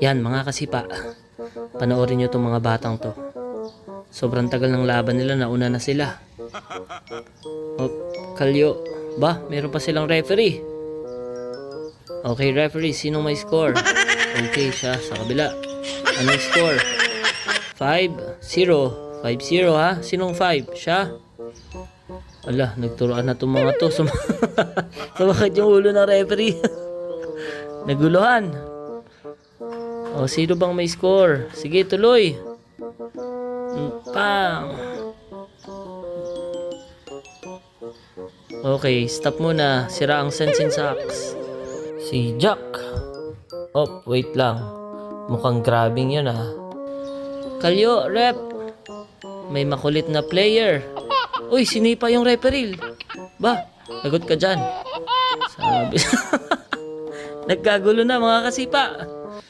Yan mga kasipa, panoorin nyo itong mga batang to. Sobrang tagal ng laban nila, nauna na sila. Oh, Kalyo, ba, meron pa silang referee. Okay referee, sino may score? Okay, siya sa kabila. Anong score? 5-0. 5-0 ha? Sinong 5? Siya? Ala, nagturoan na itong mga to. Sumakit yung ulo ng referee. Naguluhan. O, sino bang may score? Sige, tuloy. Pang. Okay, stop muna. Sira ang Sensing Socks. Si Jack. Oh, wait lang. Mukhang grabbing yun ah. Kalyo, rep. May makulit na player. Uy, sinipa yung referee. Ba, lagot ka dyan. Sabi. Nagkagulo na mga kasipa.